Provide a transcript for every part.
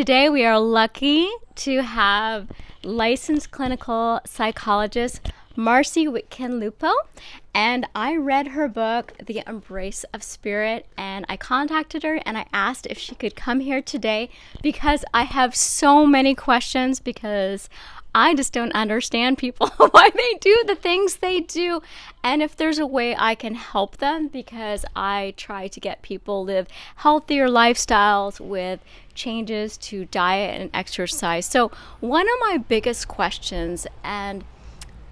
Today we are lucky to have licensed clinical psychologist Marcy Witkin-Lupo, and I read her book, The Embrace of Spirit, and I contacted her and I asked if she could come here today because I have so many questions because I just don't understand people why they do the things they do, and if there's a way I can help them, because I try to get people live healthier lifestyles with changes to diet and exercise. So one of my biggest questions, and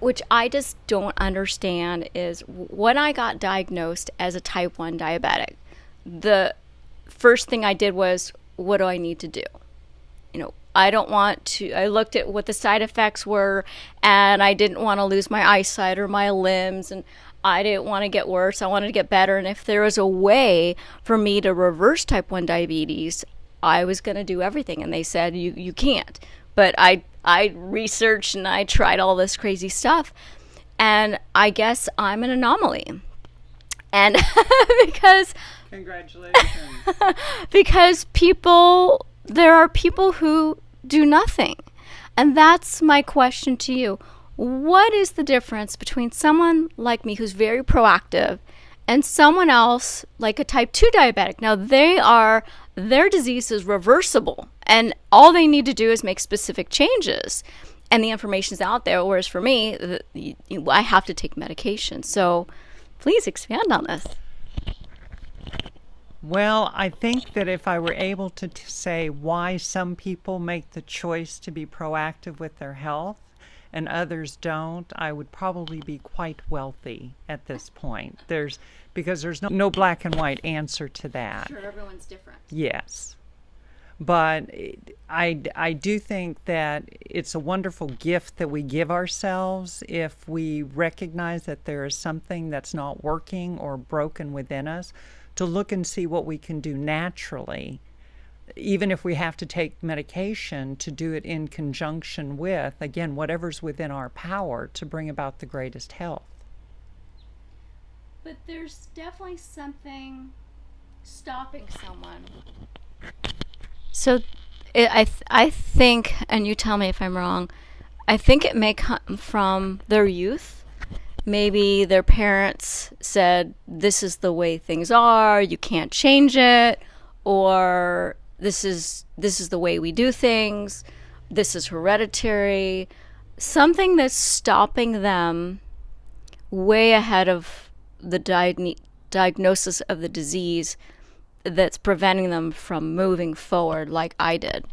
which I just don't understand, is when I got diagnosed as a type 1 diabetic, the first thing I did was, what do I need to do? I looked at what the side effects were, and I didn't want to lose my eyesight or my limbs, and I didn't want to get worse. I wanted to get better. And if there was a way for me to reverse type 1 diabetes, I was going to do everything. And they said, you can't. But I researched and I tried all this crazy stuff. And I guess I'm an anomaly. And because Congratulations. because there are people who do nothing. And that's my question to you. What is the difference between someone like me who's very proactive and someone else like a type 2 diabetic? Now, their disease is reversible, and all they need to do is make specific changes, and the information is out there, whereas for me, I have to take medication. So please expand on this. Well, I think that if I were able to say why some people make the choice to be proactive with their health and others don't, I would probably be quite wealthy at this point. Because there's no black and white answer to that. Sure, everyone's different. Yes. But I do think that it's a wonderful gift that we give ourselves if we recognize that there is something that's not working or broken within us, to look and see what we can do naturally, even if we have to take medication, to do it in conjunction with, again, whatever's within our power to bring about the greatest health. But there's definitely something stopping someone. So I think, and you tell me if I'm wrong, I think it may come from their youth. Maybe their parents said, this is the way things are, you can't change it, or this is the way we do things, this is hereditary. Something that's stopping them way ahead of the diagnosis of the disease, that's preventing them from moving forward like I did.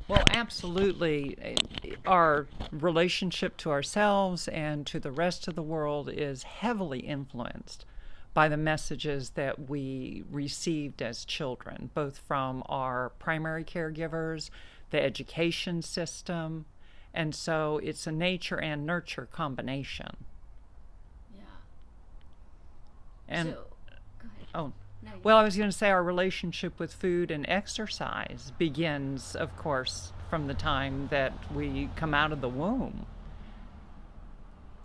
Well, absolutely. Our relationship to ourselves and to the rest of the world is heavily influenced by the messages that we received as children, both from our primary caregivers, the education system, and so it's a nature and nurture combination. Yeah. And so, go ahead. oh. No, Well, I was going to say our relationship with food and exercise begins, of course, from the time that we come out of the womb.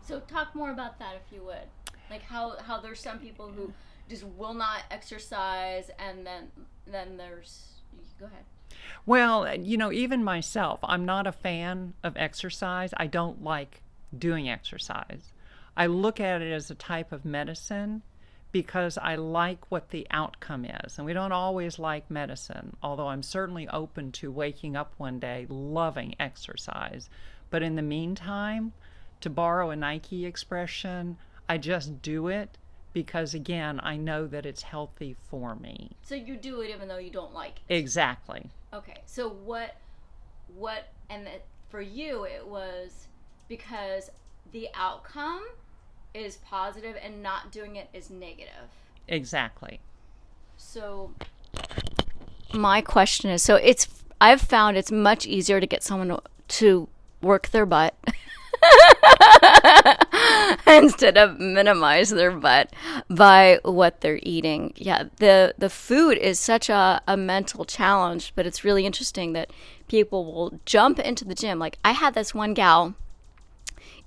So talk more about that if you would. Like how there's some people who just will not exercise, and then there's, go ahead. Well, even myself, I'm not a fan of exercise. I don't like doing exercise. I look at it as a type of medicine, because I like what the outcome is. And we don't always like medicine, although I'm certainly open to waking up one day loving exercise. But in the meantime, to borrow a Nike expression, I just do it because, again, I know that it's healthy for me. So you do it even though you don't like it? Exactly. Okay, so what, and for you it was because the outcome is positive and not doing it is negative. Exactly. So my question is, I've found it's much easier to get someone to work their butt instead of minimize their butt by what they're eating. Yeah, the food is such a mental challenge, but it's really interesting that people will jump into the gym. Like I had this one gal,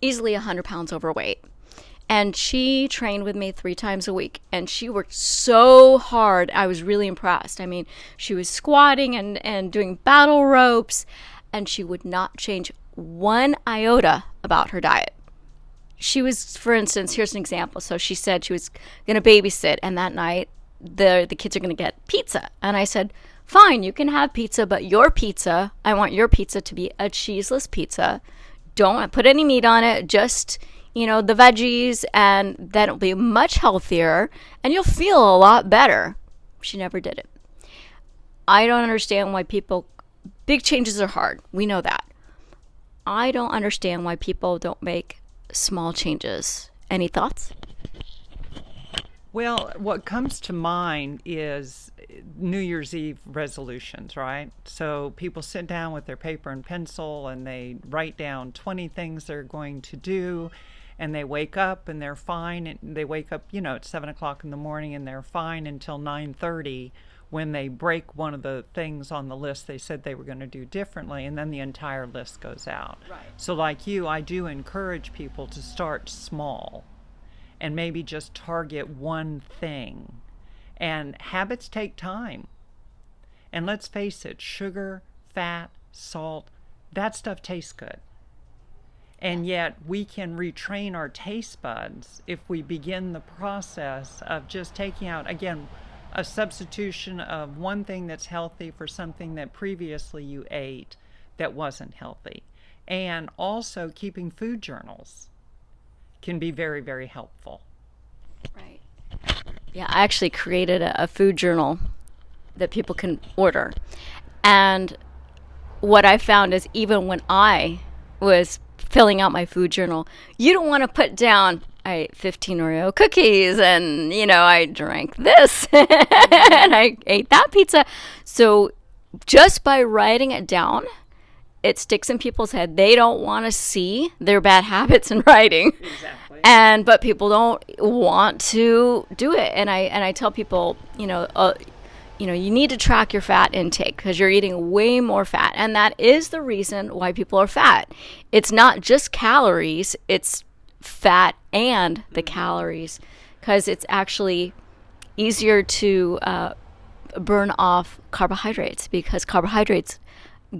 easily 100 pounds overweight. And she trained with me 3 times a week. And she worked so hard. I was really impressed. I mean, she was squatting and doing battle ropes. And she would not change one iota about her diet. She was, for instance, here's an example. So she said she was going to babysit. And that night, the kids are going to get pizza. And I said, fine, you can have pizza. But your pizza, I want your pizza to be a cheeseless pizza. Don't put any meat on it. Just the veggies, and then it'll be much healthier and you'll feel a lot better. She never did it. I don't understand why big changes are hard. We know that. I don't understand why people don't make small changes. Any thoughts? Well, what comes to mind is New Year's Eve resolutions, right? So people sit down with their paper and pencil and they write down 20 things they're going to do. And they wake up and they're fine. And they wake up, at 7 o'clock in the morning, and they're fine until 9:30 when they break one of the things on the list they said they were going to do differently, and then the entire list goes out. Right. So like you, I do encourage people to start small and maybe just target one thing. And habits take time. And let's face it, sugar, fat, salt, that stuff tastes good. And yet we can retrain our taste buds if we begin the process of just taking out, again, a substitution of one thing that's healthy for something that previously you ate that wasn't healthy. And also keeping food journals can be very, very helpful. Right. Yeah, I actually created a food journal that people can order. And what I found is even when I was filling out my food journal, you don't want to put down, I ate 15 Oreo cookies and, I drank this and I ate that pizza. So just by writing it down, it sticks in people's head. They don't want to see their bad habits in writing. Exactly. But people don't want to do it. And I tell people, you need to track your fat intake because you're eating way more fat. And that is the reason why people are fat. It's not just calories, it's fat and the calories, because it's actually easier to burn off carbohydrates, because carbohydrates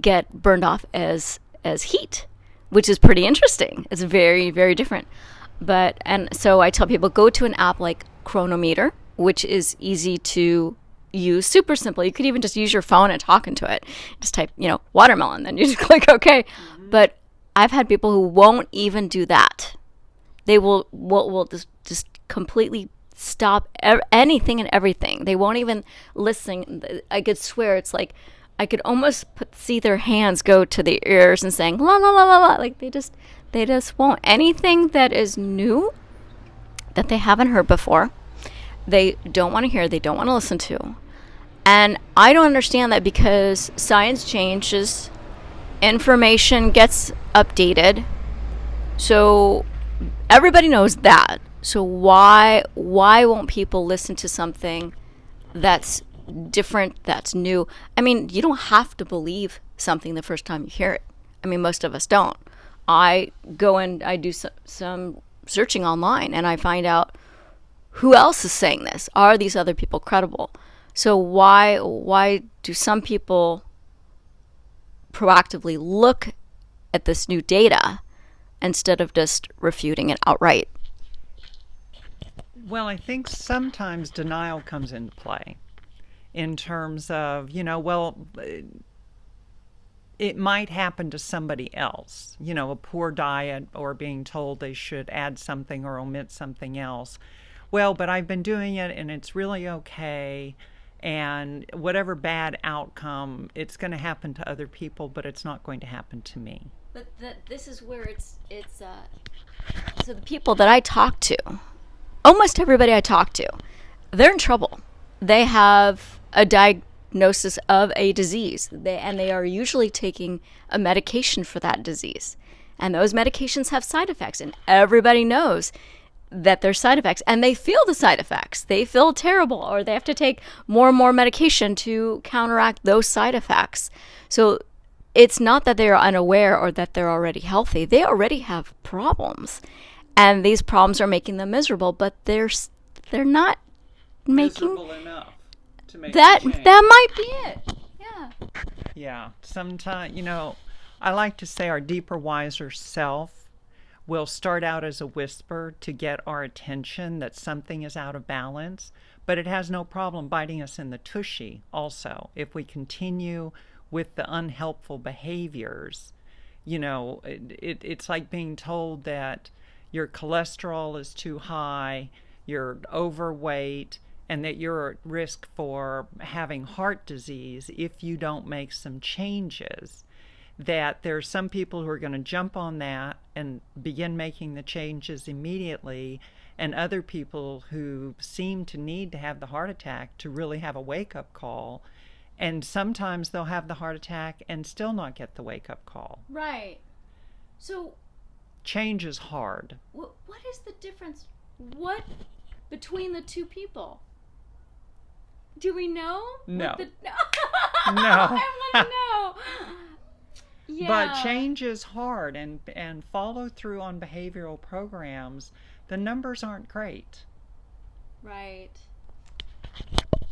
get burned off as heat, which is pretty interesting. It's very, very different. And so I tell people, go to an app like Chronometer, which is easy to use, super simple. You could even just use your phone and talk into it. Just type, watermelon, then you just click OK. Mm-hmm. But I've had people who won't even do that. They will just completely stop anything and everything. They won't even listen. I could swear it's like I could almost see their hands go to the ears and saying la la la la la. Like they just won't. Anything that is new that they haven't heard before, they don't want to hear, they don't want to listen to. And I don't understand that, because science changes, information gets updated. So everybody knows that. So why won't people listen to something that's different, that's new? I mean, you don't have to believe something the first time you hear it. I mean, most of us don't. I go and I do some searching online, and I find out who else is saying this. Are these other people credible? So why do some people proactively look at this new data instead of just refuting it outright? Well, I think sometimes denial comes into play in terms of, it might happen to somebody else, a poor diet, or being told they should add something or omit something else. Well, but I've been doing it and it's really okay. And whatever bad outcome, it's going to happen to other people, but it's not going to happen to me. But this is where it's so the people that I talk to, almost everybody I talk to, they're in trouble. They have a diagnosis of a disease, and they are usually taking a medication for that disease. And those medications have side effects, and everybody knows that there's side effects, and they feel the side effects. They feel terrible, or they have to take more and more medication to counteract those side effects. So it's not that they're unaware or that they're already healthy. They already have problems. and these problems are making them miserable, but they're not making miserable enough to make that. a change. That might be it. Yeah. Yeah. Sometimes, I like to say our deeper, wiser self will start out as a whisper to get our attention that something is out of balance, but it has no problem biting us in the tushy also if we continue with the unhelpful behaviors. It's like being told that your cholesterol is too high, you're overweight, and that you're at risk for having heart disease if you don't make some changes. That there's some people who are going to jump on that and begin making the changes immediately, and other people who seem to need to have the heart attack to really have a wake-up call. And sometimes they'll have the heart attack and still not get the wake-up call. Right. So change is hard. what is the difference? What between the two people? Do we know? No. No. No. I want to know. Yeah. But change is hard, and follow through on behavioral programs. The numbers aren't great. Right.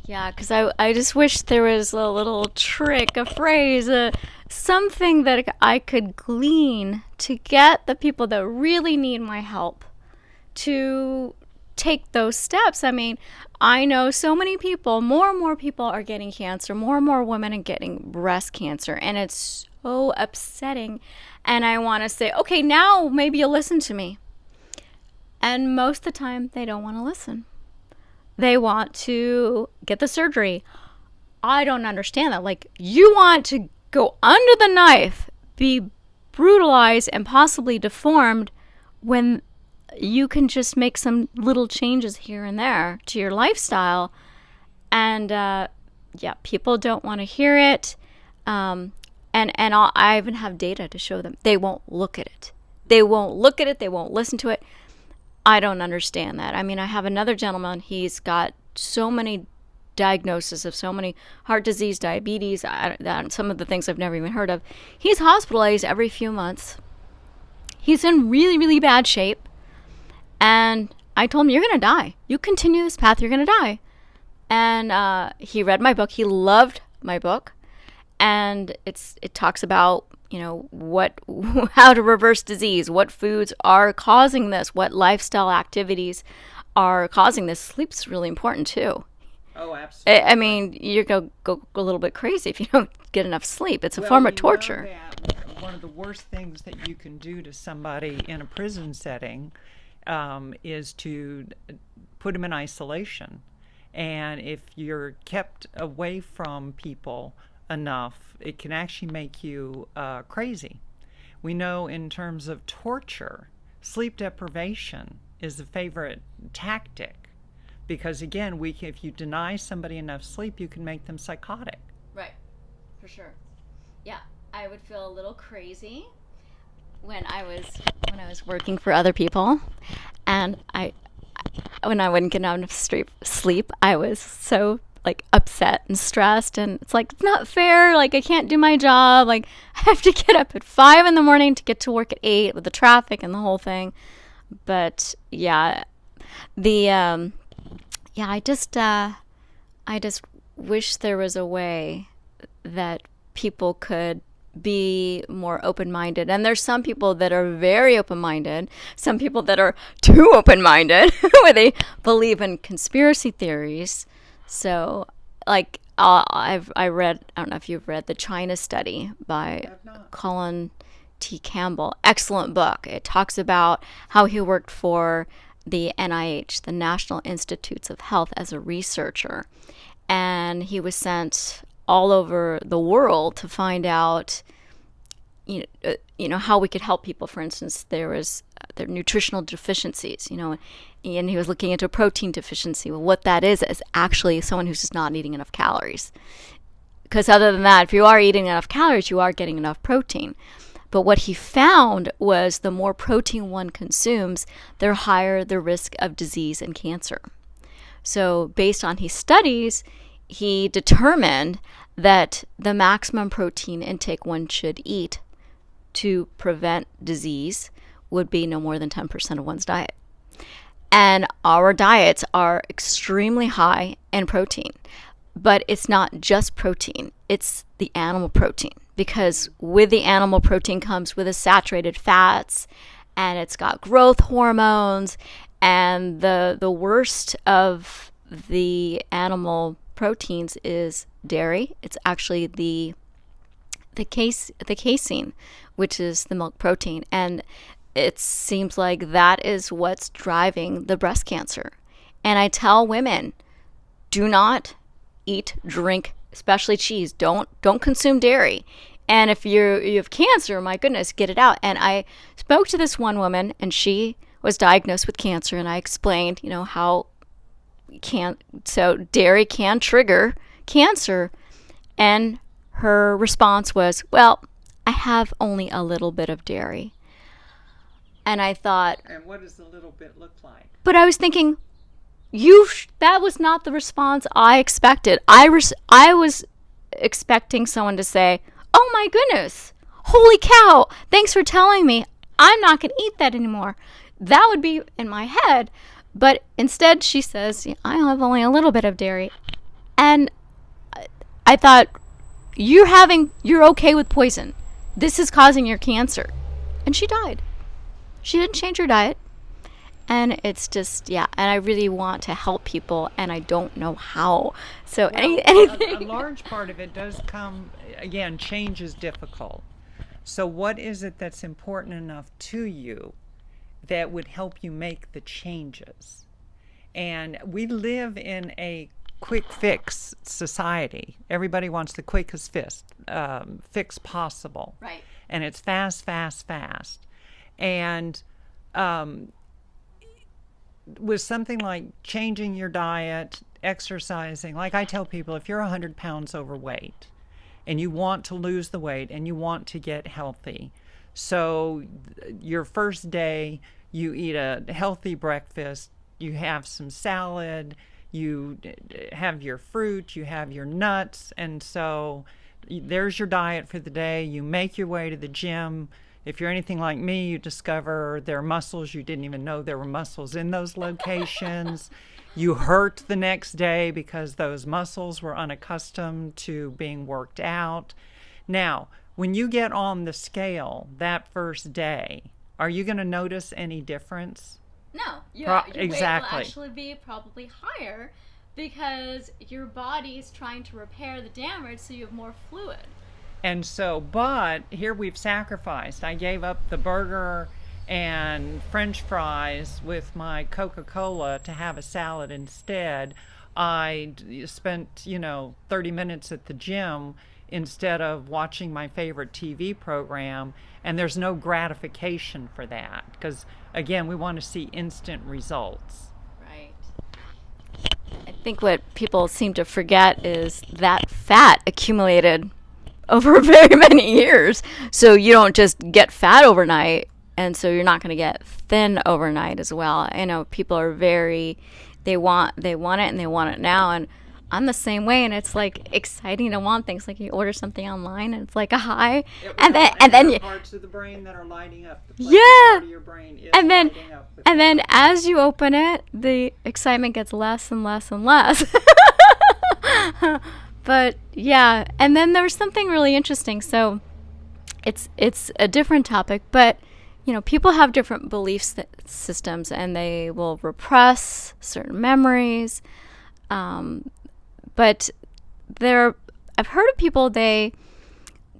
Yeah, because I just wish there was a little trick, a phrase, something that I could glean to get the people that really need my help to take those steps. I mean, I know so many people, more and more people are getting cancer, more and more women are getting breast cancer, and it's so upsetting. And I want to say, okay, now maybe you'll listen to me. And most of the time, they don't want to listen. They want to get the surgery. I don't understand that. Like, you want to go under the knife, be brutalized and possibly deformed when you can just make some little changes here and there to your lifestyle. And people don't want to hear it. And I even have data to show them. They won't look at it. They won't look at it. They won't listen to it. I don't understand that. I mean, I have another gentleman. He's got so many diagnoses of so many heart disease, diabetes, that some of the things I've never even heard of. He's hospitalized every few months. He's in really, really bad shape. And I told him, you're going to die. You continue this path, you're going to die. And he read my book. He loved my book. And it talks about, how to reverse disease, what foods are causing this, what lifestyle activities are causing this. Sleep's really important too. Oh, absolutely. I mean, you're going to go a little bit crazy if you don't get enough sleep. It's a form of torture. One of the worst things that you can do to somebody in a prison setting is to put them in isolation. And if you're kept away from people enough, it can actually make you crazy. We know in terms of torture, sleep deprivation is the favorite tactic, because again, if you deny somebody enough sleep, you can make them psychotic. Right, for sure. Yeah, I would feel a little crazy when I was working for other people, and when I wouldn't get enough sleep, I was so upset and stressed, and it's it's not fair. I can't do my job. I have to get up at 5 a.m. to get to work at 8 with the traffic and the whole thing. But I just wish there was a way that people could be more open-minded. And there's some people that are very open-minded, some people that are too open-minded, where they believe in conspiracy theories. So, I read, I don't know if you've read the China Study by Colin T. Campbell. Excellent book. It talks about how he worked for the NIH, the National Institutes of Health, as a researcher. And he was sent all over the world to find out, how we could help people. For instance, there are nutritional deficiencies, and he was looking into protein deficiency. Well, what that is actually someone who's just not eating enough calories. Because other than that, if you are eating enough calories, you are getting enough protein. But what he found was the more protein one consumes, the higher the risk of disease and cancer. So based on his studies, he determined that the maximum protein intake one should eat to prevent disease would be no more than 10% of one's diet. And our diets are extremely high in protein. But it's not just protein, it's the animal protein. Because with the animal protein comes with the saturated fats, and it's got growth hormones, and the worst of the animal proteins is dairy. It's actually the casein, which is the milk protein. And it seems like that is what's driving the breast cancer. And I tell women, do not eat, drink, especially cheese. Don't consume dairy. And if you have cancer, my goodness, get it out. And I spoke to this one woman, and she was diagnosed with cancer, and I explained, how so dairy can trigger cancer. And her response was, well, I have only a little bit of dairy. And I thought, and what does a little bit look like? But I was thinking, that was not the response I expected. I was expecting someone to say, oh my goodness, holy cow, thanks for telling me. I'm not going to eat that anymore. That would be in my head. But instead she says, I have only a little bit of dairy. And I thought, you're okay with poison. This is causing your cancer. And she died. She didn't change her diet. And it's just, and I really want to help people, and I don't know how. So anything. A large part of it does come, again, change is difficult. So what is it that's important enough to you that would help you make the changes? And we live in a quick fix society. Everybody wants the quickest fix possible. Right. And it's fast. And with something like changing your diet, exercising, like I tell people, if you're 100 pounds overweight and you want to lose the weight and you want to get healthy, so your first day you eat a healthy breakfast, you have some salad, you have your fruit, you have your nuts, and so there's your diet for the day. You make your way to the gym. If you're anything like me, you discover there are muscles you didn't even know there were muscles in those locations. You hurt the next day because those muscles were unaccustomed to being worked out. Now, when you get on the scale that first day, are you going to notice any difference? No, your exactly. weight will actually be probably higher because your body's trying to repair the damage, so you have more fluid. And so, but here we've sacrificed. I gave up the burger and French fries with my Coca-Cola to have a salad instead. I spent, 30 minutes at the gym instead of watching my favorite TV program. And there's no gratification for that because, again, we want to see instant results. Right. I think what people seem to forget is that fat accumulated over very many years. So you don't just get fat overnight, and so you're not going to get thin overnight as well. I know people are they want it and they want it now, and I'm the same way. And it's like exciting to want things. Like you order something online and it's like a high, and then parts of the brain that are lighting up. Part of your brain is and then lighting up and then as you open it, the excitement gets less and less and less. But and then there's something really interesting. So it's a different topic, but people have different belief systems, and they will repress certain memories. But I've heard of people, they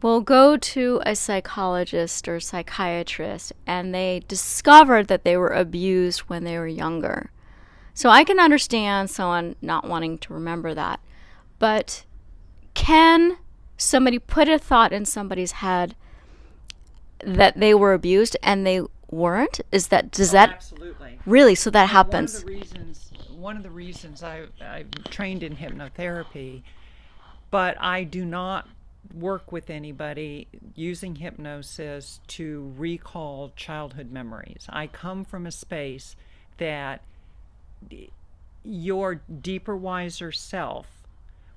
will go to a psychologist or psychiatrist, and they discovered that they were abused when they were younger. So I can understand someone not wanting to remember that, but can somebody put a thought in somebody's head that they were abused and they weren't? Does that absolutely really? So that happens. One of the reasons I trained in hypnotherapy, but I do not work with anybody using hypnosis to recall childhood memories. I come from a space that your deeper, wiser self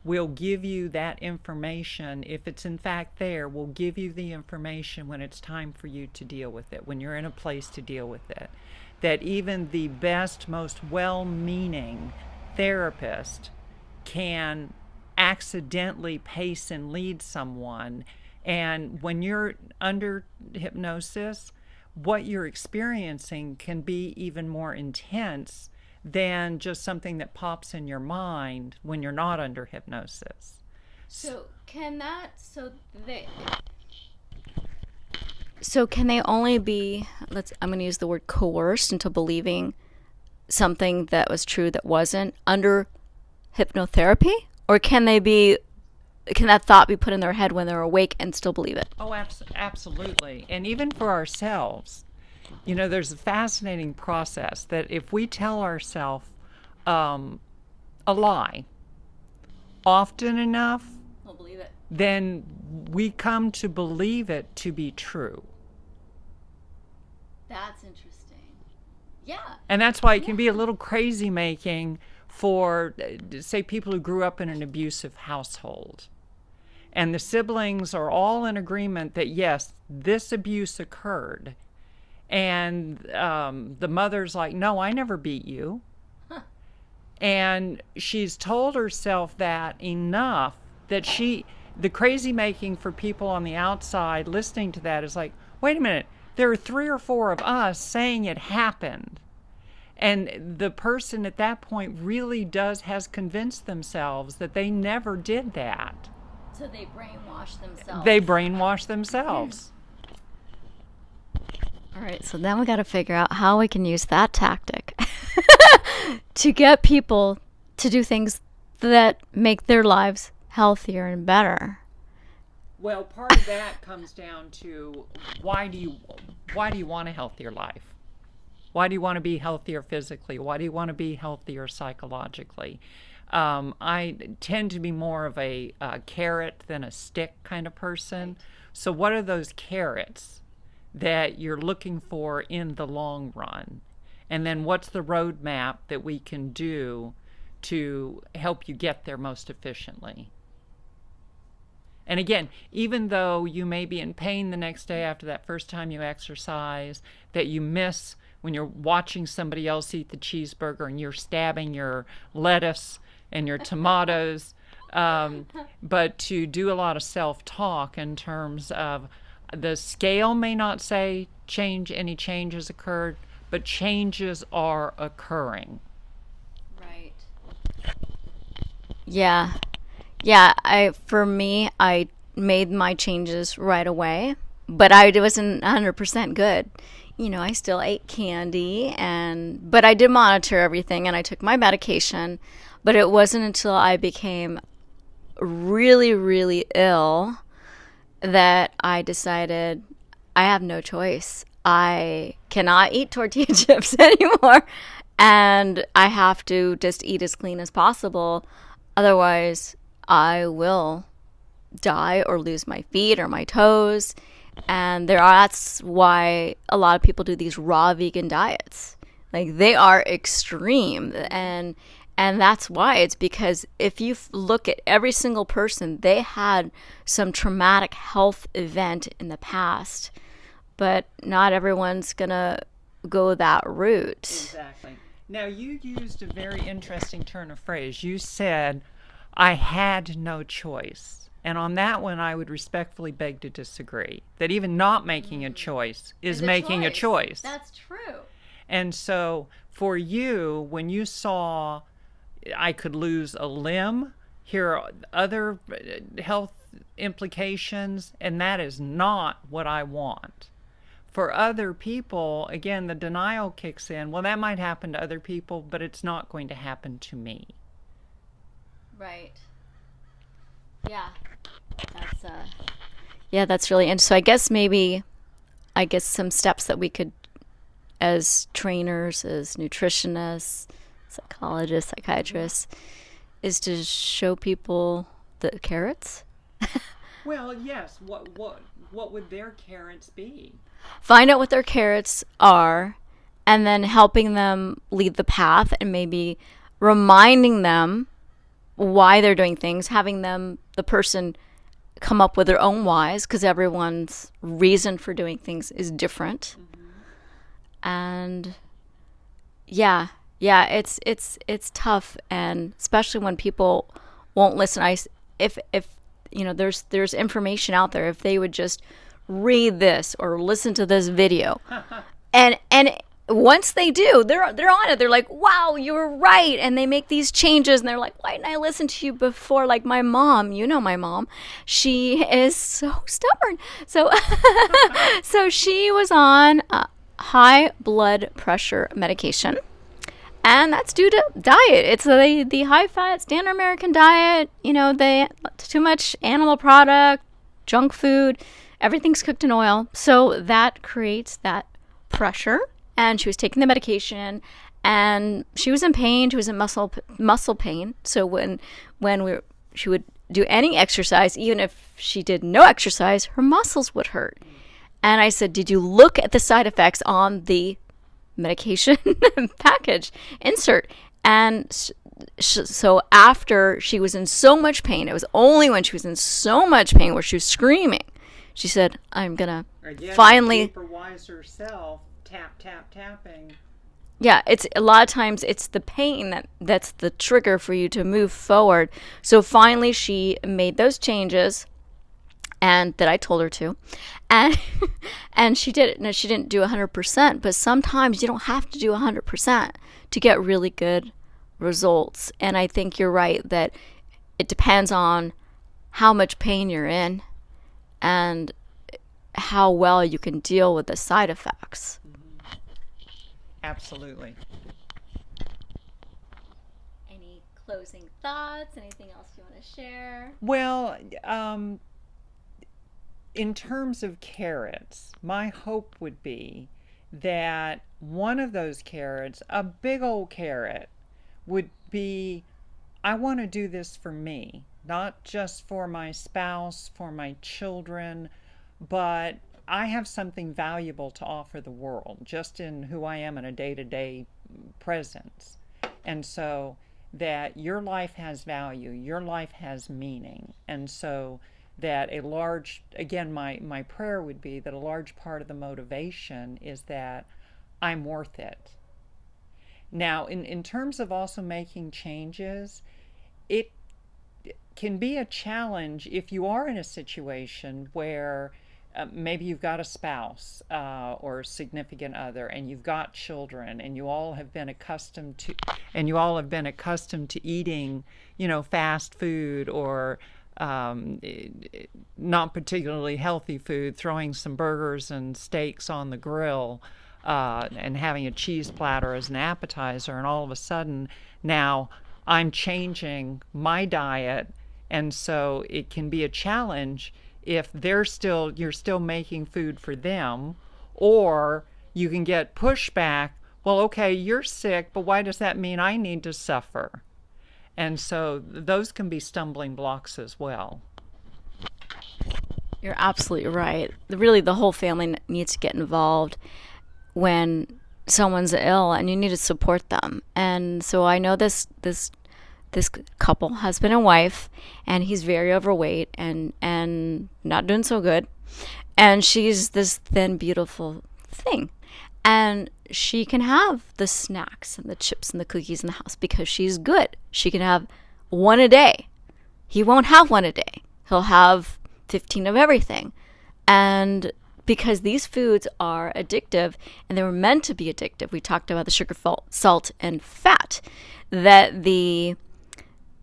will give you that information. If it's in fact there, will give you the information when it's time for you to deal with it, when you're in a place to deal with it. That even the best, most well-meaning therapist can accidentally pace and lead someone. And when you're under hypnosis, what you're experiencing can be even more intense than just something that pops in your mind when you're not under hypnosis. So can they only be, I'm going to use the word coerced into believing something that was true that wasn't under hypnotherapy? Or can that thought be put in their head when they're awake and still believe it? Oh, absolutely. And even for ourselves, there's a fascinating process that if we tell ourselves a lie often enough, We'll believe it. Then we come to believe it to be true. That's interesting. Yeah. And that's why it can be a little crazy making for, say, people who grew up in an abusive household. And the siblings are all in agreement that, yes, this abuse occurred. And the mother's like, no, I never beat you. Huh. And she's told herself that enough that the crazy making for people on the outside listening to that is like, wait a minute, there are 3 or 4 of us saying it happened. And the person at that point really has convinced themselves that they never did that. So they brainwash themselves. They brainwash themselves. All right, so then we got to figure out how we can use that tactic to get people to do things that make their lives healthier and better. Well, part of that comes down to why do you want a healthier life? Why do you want to be healthier physically? Why do you want to be healthier psychologically? I tend to be more of a carrot than a stick kind of person. So what are those carrots that you're looking for in the long run? And then what's the roadmap that we can do to help you get there most efficiently? And again, even though you may be in pain the next day after that first time you exercise, that you miss when you're watching somebody else eat the cheeseburger and you're stabbing your lettuce and your tomatoes, but to do a lot of self-talk in terms of the scale may not say any changes occurred, but changes are occurring. Right. Yeah. Yeah, I made my changes right away, but I wasn't 100% good. I still ate candy, but I did monitor everything and I took my medication, but it wasn't until I became really, really ill that I decided I have no choice. I cannot eat tortilla chips anymore, and I have to just eat as clean as possible. Otherwise, I will die or lose my feet or my toes. And that's why a lot of people do these raw vegan diets. Like, they are extreme. And that's why. It's because if you look at every single person, they had some traumatic health event in the past. But not everyone's going to go that route. Exactly. Now, you used a very interesting turn of phrase. You said, I had no choice. And on that one, I would respectfully beg to disagree. That even not making a choice is making a choice. That's true. And so for you, when you saw I could lose a limb, here are other health implications, and that is not what I want. For other people, again, the denial kicks in. Well, that might happen to other people, but it's not going to happen to me. Right. Yeah. That's really interesting. So I guess some steps that we could, as trainers, as nutritionists, psychologists, psychiatrists, is to show people the carrots. Well, yes. What would their carrots be? Find out what their carrots are, and then helping them lead the path, and maybe reminding them why they're doing things, having the person come up with their own whys, because everyone's reason for doing things is different. And it's tough, and especially when people won't listen. If there's information out there, if they would just read this or listen to this video, and once they do, they're on it. They're like, wow, you were right, and they make these changes, and they're like, why didn't I listen to you before? Like my mom, my mom, she is so stubborn. So so she was on high blood pressure medication, and that's due to diet. It's the high fat standard American diet. They too much animal product, junk food, everything's cooked in oil, so that creates that pressure. And she was taking the medication, and she was in pain. She was in muscle pain. So when she would do any exercise, even if she did no exercise, her muscles would hurt. And I said, did you look at the side effects on the medication package insert? And so after she was in so much pain, it was only when she was in so much pain where she was screaming, she said, I'm going to finally... Keep her wiser self. Tapping. Yeah, it's a lot of times it's the pain that's the trigger for you to move forward. So finally she made those changes, and that I told her to, and and she did it. No, she didn't do 100%, but sometimes you don't have to do 100% to get really good results. And I think you're right that it depends on how much pain you're in and how well you can deal with the side effects. Absolutely. Any closing thoughts? Anything else you want to share? Well, in terms of carrots, my hope would be that one of those carrots, a big old carrot, would be, I want to do this for me, not just for my spouse, for my children, but I have something valuable to offer the world, just in who I am in a day-to-day presence. And so that your life has value, your life has meaning. And so that my prayer would be that a large part of the motivation is that I'm worth it. Now, in terms of also making changes, it can be a challenge if you are in a situation where maybe you've got a spouse or a significant other, and you've got children, and you all have been accustomed to eating, fast food or not particularly healthy food, throwing some burgers and steaks on the grill, and having a cheese platter as an appetizer, and all of a sudden now I'm changing my diet, and so it can be a challenge if you're still making food for them, or you can get pushback. Well, okay, you're sick, but why does that mean I need to suffer? And so those can be stumbling blocks as well. You're absolutely right. Really, the whole family needs to get involved when someone's ill, and you need to support them. And so I know this couple, husband and wife, and he's very overweight and not doing so good, and she's this thin, beautiful thing, and she can have the snacks and the chips and the cookies in the house because she's good. She can have one a day. He won't have one a day. He'll have 15 of everything. And because these foods are addictive, and they were meant to be addictive, we talked about the sugar, salt, and fat that the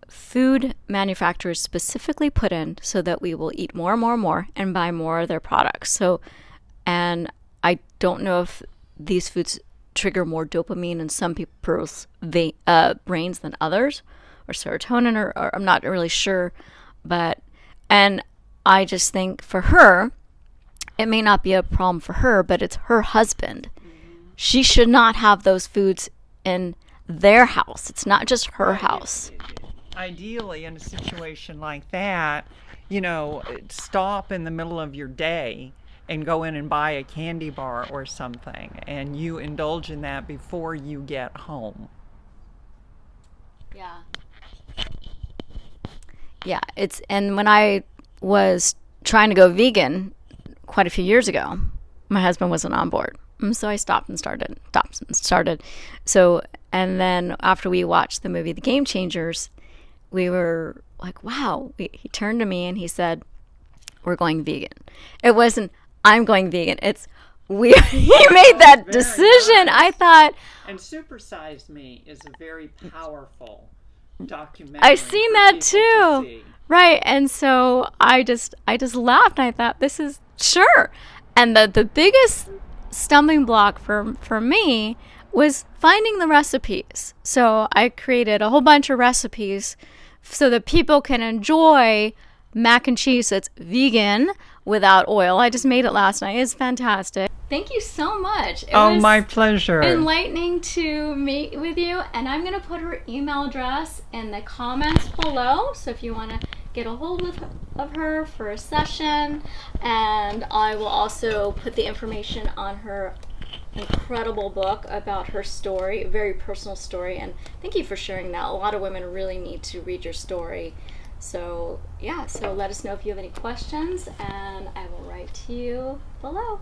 food manufacturers specifically put in so that we will eat more and more and more and buy more of their products. So, and I don't know if these foods trigger more dopamine in some people's brains than others, or serotonin, or I'm not really sure. And I just think for her, it may not be a problem for her, but it's her husband. She should not have those foods in their house. It's not just her house. Ideally, in a situation like that, stop in the middle of your day and go in and buy a candy bar or something, and you indulge in that before you get home. Yeah. Yeah, and when I was trying to go vegan quite a few years ago, my husband wasn't on board. So I stopped and started. So, and then after we watched the movie The Game Changers, we were like, wow. He turned to me and he said, we're going vegan. It wasn't, I'm going vegan. It's, he made that decision. Nice. I thought. And Supersized Me is a very powerful documentary. I've seen that too. Right. And so I just laughed and I thought, this is sure. And the biggest stumbling block for me was finding the recipes. So I created a whole bunch of recipes so that people can enjoy mac and cheese that's vegan without oil. I just made it last night. It's fantastic. Thank you so much. It was my pleasure. enlightening to meet with you. And I'm going to put her email address in the comments below. So if you want to get a hold of her for a session. And I will also put the information on her incredible book about her story, a very personal story. And thank you for sharing that. A lot of women really need to read your story. So yeah, so let us know if you have any questions and I will write to you below.